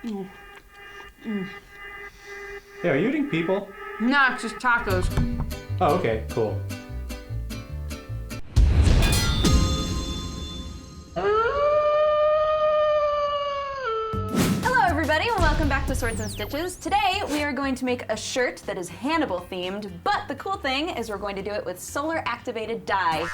Mm. Mm. Hey, are you eating people? No, it's just tacos. Oh, okay, cool. Everybody, and welcome back to Swords and Stitches. Today we are going to make a shirt that is Hannibal themed, but the cool thing is we're going to do it with solar activated dye.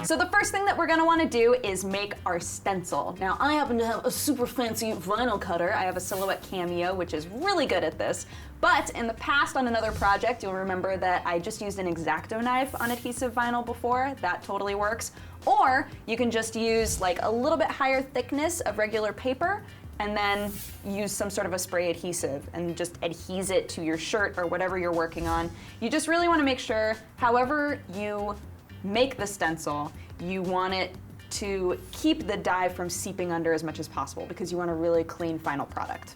So the first thing that we're going to want to do is make our stencil. Now I happen to have a super fancy vinyl cutter. I have a Silhouette Cameo, which is really good at this. But in the past on another project, you'll remember that I just used an X-Acto knife on adhesive vinyl before. That totally works. Or you can just use like a little bit higher thickness of regular paper and then use some sort of a spray adhesive and just adhese it to your shirt or whatever you're working on. You just really want to make sure, however you make the stencil, you want it to keep the dye from seeping under as much as possible because you want a really clean final product.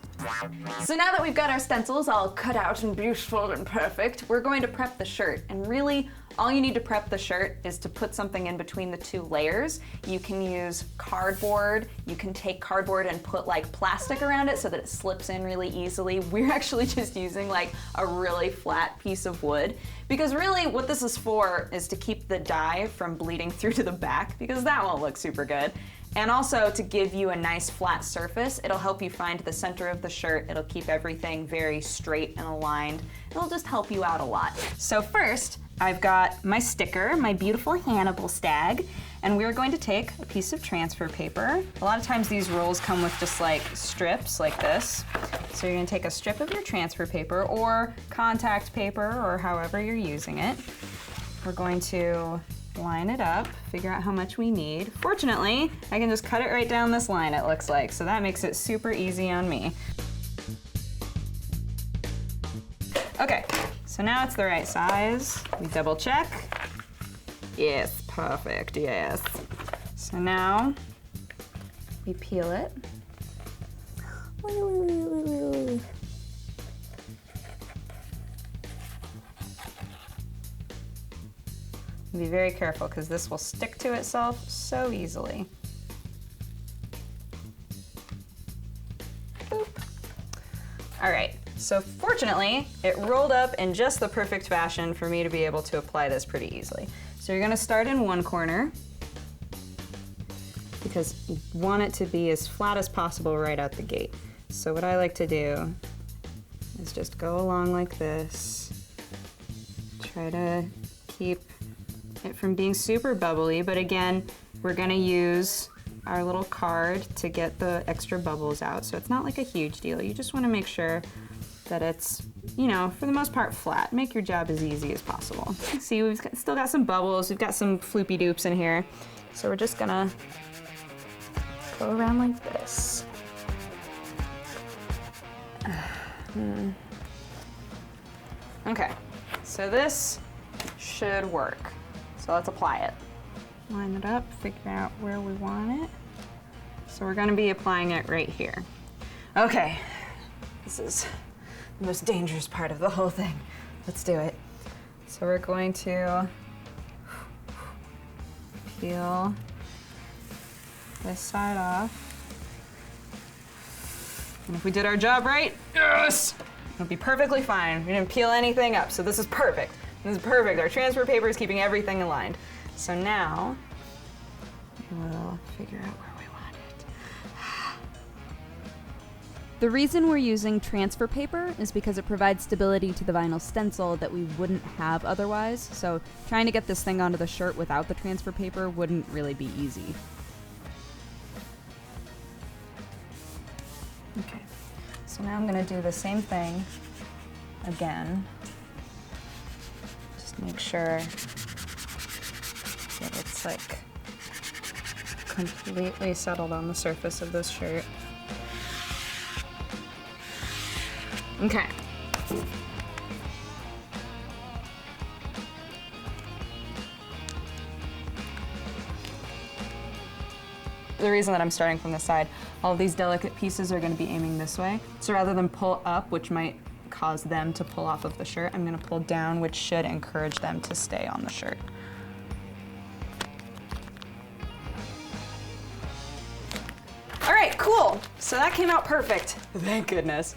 So now that we've got our stencils all cut out and beautiful and perfect, we're going to prep the shirt. And really, all you need to prep the shirt is to put something in between the two layers. You can use cardboard. You can take cardboard and put like plastic around it so that it slips in really easily. We're actually just using like a really flat piece of wood because really what this is for is to keep the dye from bleeding through to the back because that won't look super good. And also to give you a nice flat surface. It'll help you find the center of the shirt. It'll keep everything very straight and aligned. It'll just help you out a lot. So first, I've got my sticker, my beautiful Hannibal Stag, and we're going to take a piece of transfer paper. A lot of times these rolls come with just like strips like this. So you're gonna take a strip of your transfer paper or contact paper or however you're using it. We're going to line it up, figure out how much we need. Fortunately, I can just cut it right down this line, it looks like, so that makes it super easy on me. Okay, so now it's the right size. We double check. Yes, perfect, yes. So now we peel it. Be very careful because this will stick to itself so easily. Boop. All right, so fortunately, it rolled up in just the perfect fashion for me to be able to apply this pretty easily. So you're gonna start in one corner because you want it to be as flat as possible right out the gate. So what I like to do is just go along like this, try to keep it from being super bubbly, but again, we're gonna use our little card to get the extra bubbles out. So it's not like a huge deal. You just wanna make sure that it's, you know, for the most part flat. Make your job as easy as possible. See, we've still got some bubbles. We've got some floopy doops in here. So we're just gonna go around like this. Okay, so this should work. So let's apply it. Line it up, figure out where we want it. So we're gonna be applying it right here. Okay, this is the most dangerous part of the whole thing. Let's do it. So we're going to peel this side off. And if we did our job right, yes! It'll be perfectly fine. We didn't peel anything up, so this is perfect. This is perfect. Our transfer paper is keeping everything aligned. So now, we'll figure out where we want it. The reason we're using transfer paper is because it provides stability to the vinyl stencil that we wouldn't have otherwise. So trying to get this thing onto the shirt without the transfer paper wouldn't really be easy. Okay, so now I'm gonna do the same thing again. Make sure that it's like completely settled on the surface of this shirt. Okay. The reason that I'm starting from the side, all of these delicate pieces are going to be aiming this way. So rather than pull up, which might cause them to pull off of the shirt, I'm gonna pull down, which should encourage them to stay on the shirt. All right, cool. go. So that came out perfect, thank goodness.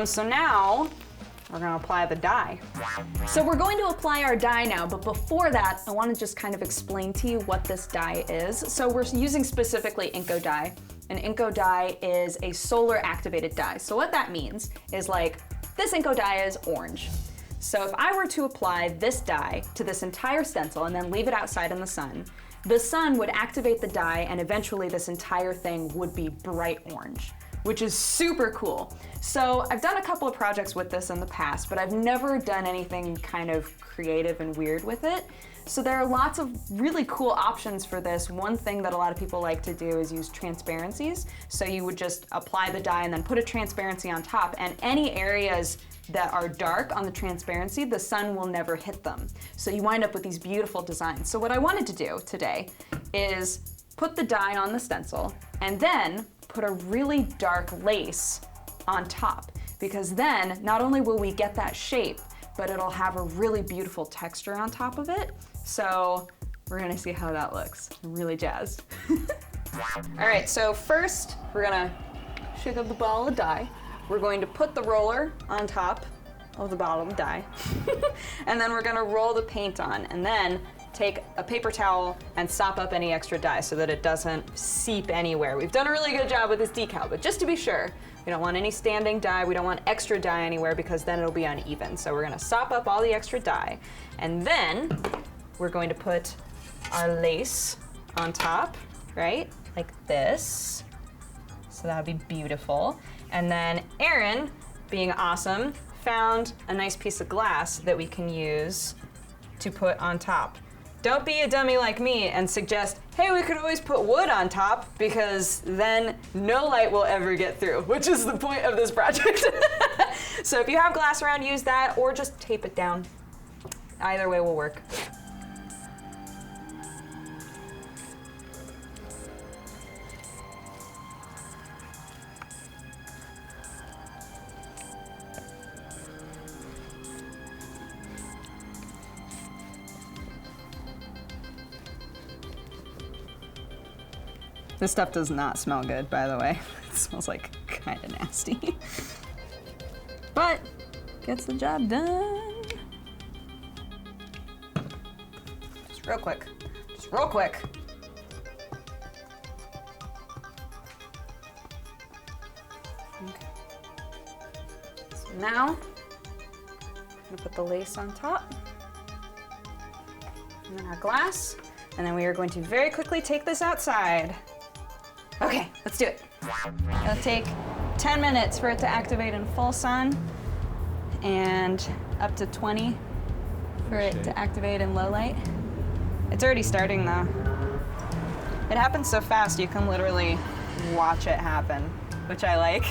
So now, we're gonna apply the dye. So we're going to apply our dye now, but before that, I wanna just kind of explain to you what this dye is. So we're using specifically Inkodye, and Inkodye is a solar activated dye. So what that means is like, this Inkodye is orange. So if I were to apply this dye to this entire stencil and then leave it outside in the sun would activate the dye and eventually this entire thing would be bright orange, which is super cool. So I've done a couple of projects with this in the past, but I've never done anything kind of creative and weird with it. So there are lots of really cool options for this. One thing that a lot of people like to do is use transparencies. So you would just apply the dye and then put a transparency on top, and any areas that are dark on the transparency, the sun will never hit them. So you wind up with these beautiful designs. So what I wanted to do today is put the dye on the stencil and then put a really dark lace on top, because then not only will we get that shape, but it'll have a really beautiful texture on top of it. So we're gonna see how that looks. I'm really jazzed. All right, so first we're gonna shake up the ball of dye. We're going to put the roller on top of the bottle of dye. And then we're gonna roll the paint on, and then take a paper towel and sop up any extra dye so that it doesn't seep anywhere. We've done a really good job with this decal, but just to be sure, we don't want any standing dye, we don't want extra dye anywhere because then it'll be uneven. So we're gonna sop up all the extra dye, and then we're going to put our lace on top, right? Like this. So that would be beautiful. And then Erin, being awesome, found a nice piece of glass that we can use to put on top. Don't be a dummy like me and suggest, hey, we could always put wood on top, because then no light will ever get through, which is the point of this project. So if you have glass around, use that, or just tape it down. Either way will work. This stuff does not smell good, by the way. It smells like kind of nasty. But gets the job done. Just real quick. Just real quick. Okay. So now, I'm gonna put the lace on top. And then our glass. And then we are going to very quickly take this outside. Okay, let's do it. It'll take 10 minutes for it to activate in full sun, and up to 20 for it to activate in low light. It's already starting though. It happens so fast you can literally watch it happen, which I like.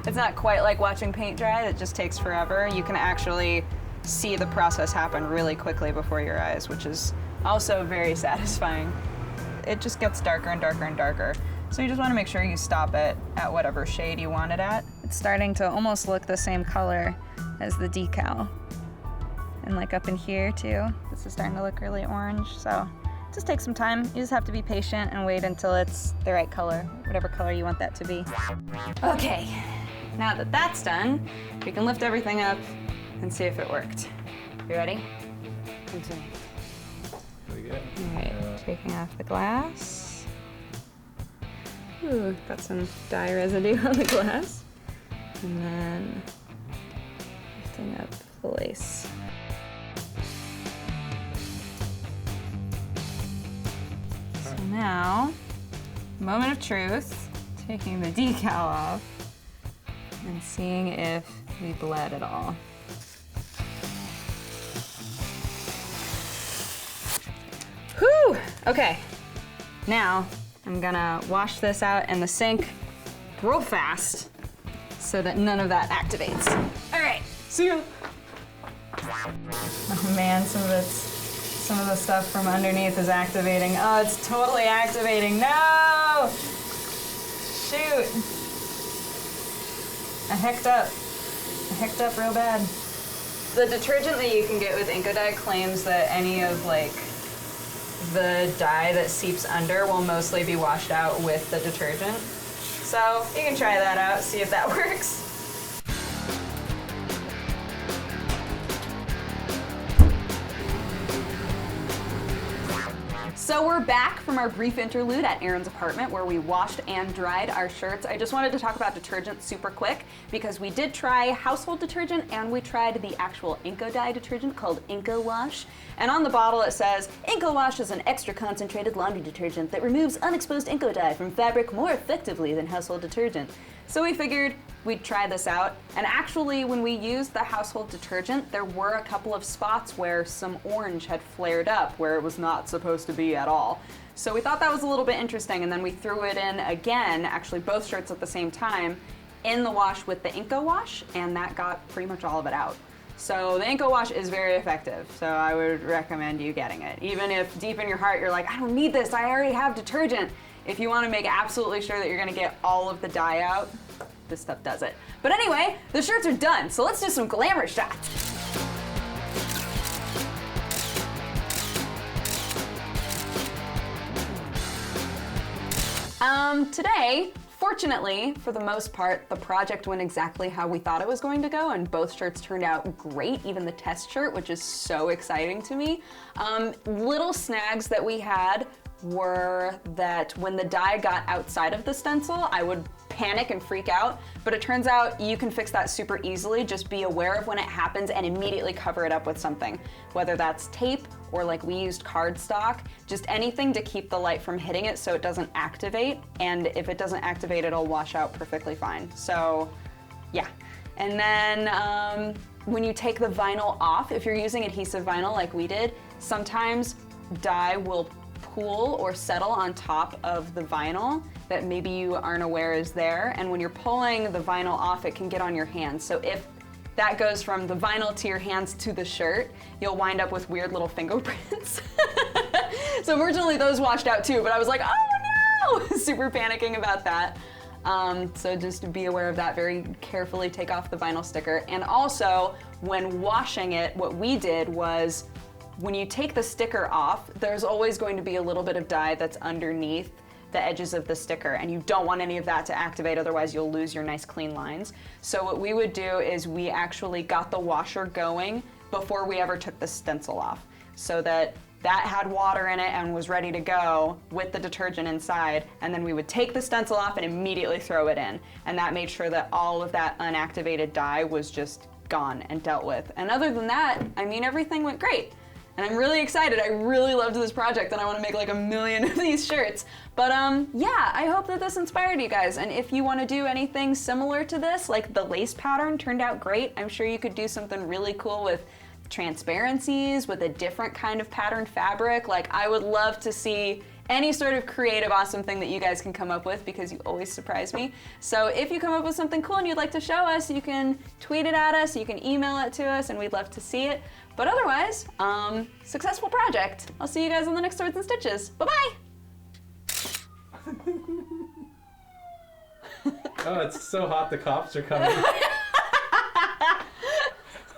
It's not quite like watching paint dry, it just takes forever. You can actually see the process happen really quickly before your eyes, which is also very satisfying. It just gets darker and darker and darker. So you just want to make sure you stop it at whatever shade you want it at. It's starting to almost look the same color as the decal. And like up in here too, this is starting to look really orange. So just take some time. You just have to be patient and wait until it's the right color, whatever color you want that to be. Okay, now that that's done, we can lift everything up and see if it worked. You ready? Continue. All right, taking off the glass. Ooh, got some dye residue on the glass. And then lifting up the lace. So now, moment of truth, taking the decal off and seeing if we bled at all. Whew, okay. Now, I'm gonna wash this out in the sink real fast so that none of that activates. All right, see ya. Oh man, some of the stuff from underneath is activating. Oh, it's totally activating. No! Shoot. I hicked up real bad. The detergent that you can get with Inkodye claims that any of like the dye that seeps under will mostly be washed out with the detergent. So you can try that out, see if that works. So we're back from our brief interlude at Erin's apartment where we washed and dried our shirts. I just wanted to talk about detergent super quick because we did try household detergent and we tried the actual Inkodye detergent called Inkowash. And on the bottle it says, Inkowash is an extra concentrated laundry detergent that removes unexposed Inkodye from fabric more effectively than household detergent. So we figured we'd try this out. And actually, when we used the household detergent, there were a couple of spots where some orange had flared up where it was not supposed to be at all. So we thought that was a little bit interesting, and then we threw it in again, actually both shirts at the same time, in the wash with the Inkowash, and that got pretty much all of it out. So the Inkowash is very effective, so I would recommend you getting it. Even if deep in your heart you're like, I don't need this, I already have detergent. If you want to make absolutely sure that you're going to get all of the dye out, this stuff does it. But anyway, the shirts are done, so let's do some glamour shots. Today, fortunately, for the most part, the project went exactly how we thought it was going to go, and both shirts turned out great, even the test shirt, which is so exciting to me. Little snags that we had were that when the dye got outside of the stencil, I would panic and freak out, but it turns out you can fix that super easily. Just be aware of when it happens and immediately cover it up with something, whether that's tape or like we used cardstock, just anything to keep the light from hitting it so it doesn't activate, and if it doesn't activate, it'll wash out perfectly fine. So yeah. And then when you take the vinyl off, if you're using adhesive vinyl like we did, sometimes dye will pool or settle on top of the vinyl that maybe you aren't aware is there, and when you're pulling the vinyl off, it can get on your hands. So if that goes from the vinyl to your hands to the shirt, you'll wind up with weird little fingerprints. So fortunately those washed out too, but I was like, oh no! Super panicking about that. So just be aware of that, very carefully take off the vinyl sticker. And also, when washing it, what we did was, when you take the sticker off, there's always going to be a little bit of dye that's underneath the edges of the sticker, and you don't want any of that to activate, otherwise you'll lose your nice clean lines. So what we would do is we actually got the washer going before we ever took the stencil off, so that that had water in it and was ready to go with the detergent inside, and then we would take the stencil off and immediately throw it in. And that made sure that all of that unactivated dye was just gone and dealt with. And other than that, I mean, everything went great. And I'm really excited. I really loved this project and I want to make like 1 million of these shirts. But yeah, I hope that this inspired you guys. And if you want to do anything similar to this, like the lace pattern turned out great, I'm sure you could do something really cool with transparencies, with a different kind of patterned fabric. Like, I would love to see any sort of creative, awesome thing that you guys can come up with, because you always surprise me. So if you come up with something cool and you'd like to show us, you can tweet it at us, you can email it to us, and we'd love to see it. But otherwise, successful project. I'll see you guys on the next Swords and Stitches. Bye-bye! Oh, it's so hot the cops are coming.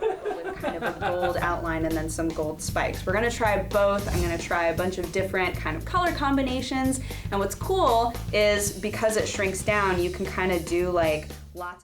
With kind of a gold outline and then some gold spikes. We're gonna try both. I'm gonna try a bunch of different kind of color combinations. And what's cool is because it shrinks down, you can kind of do like lots of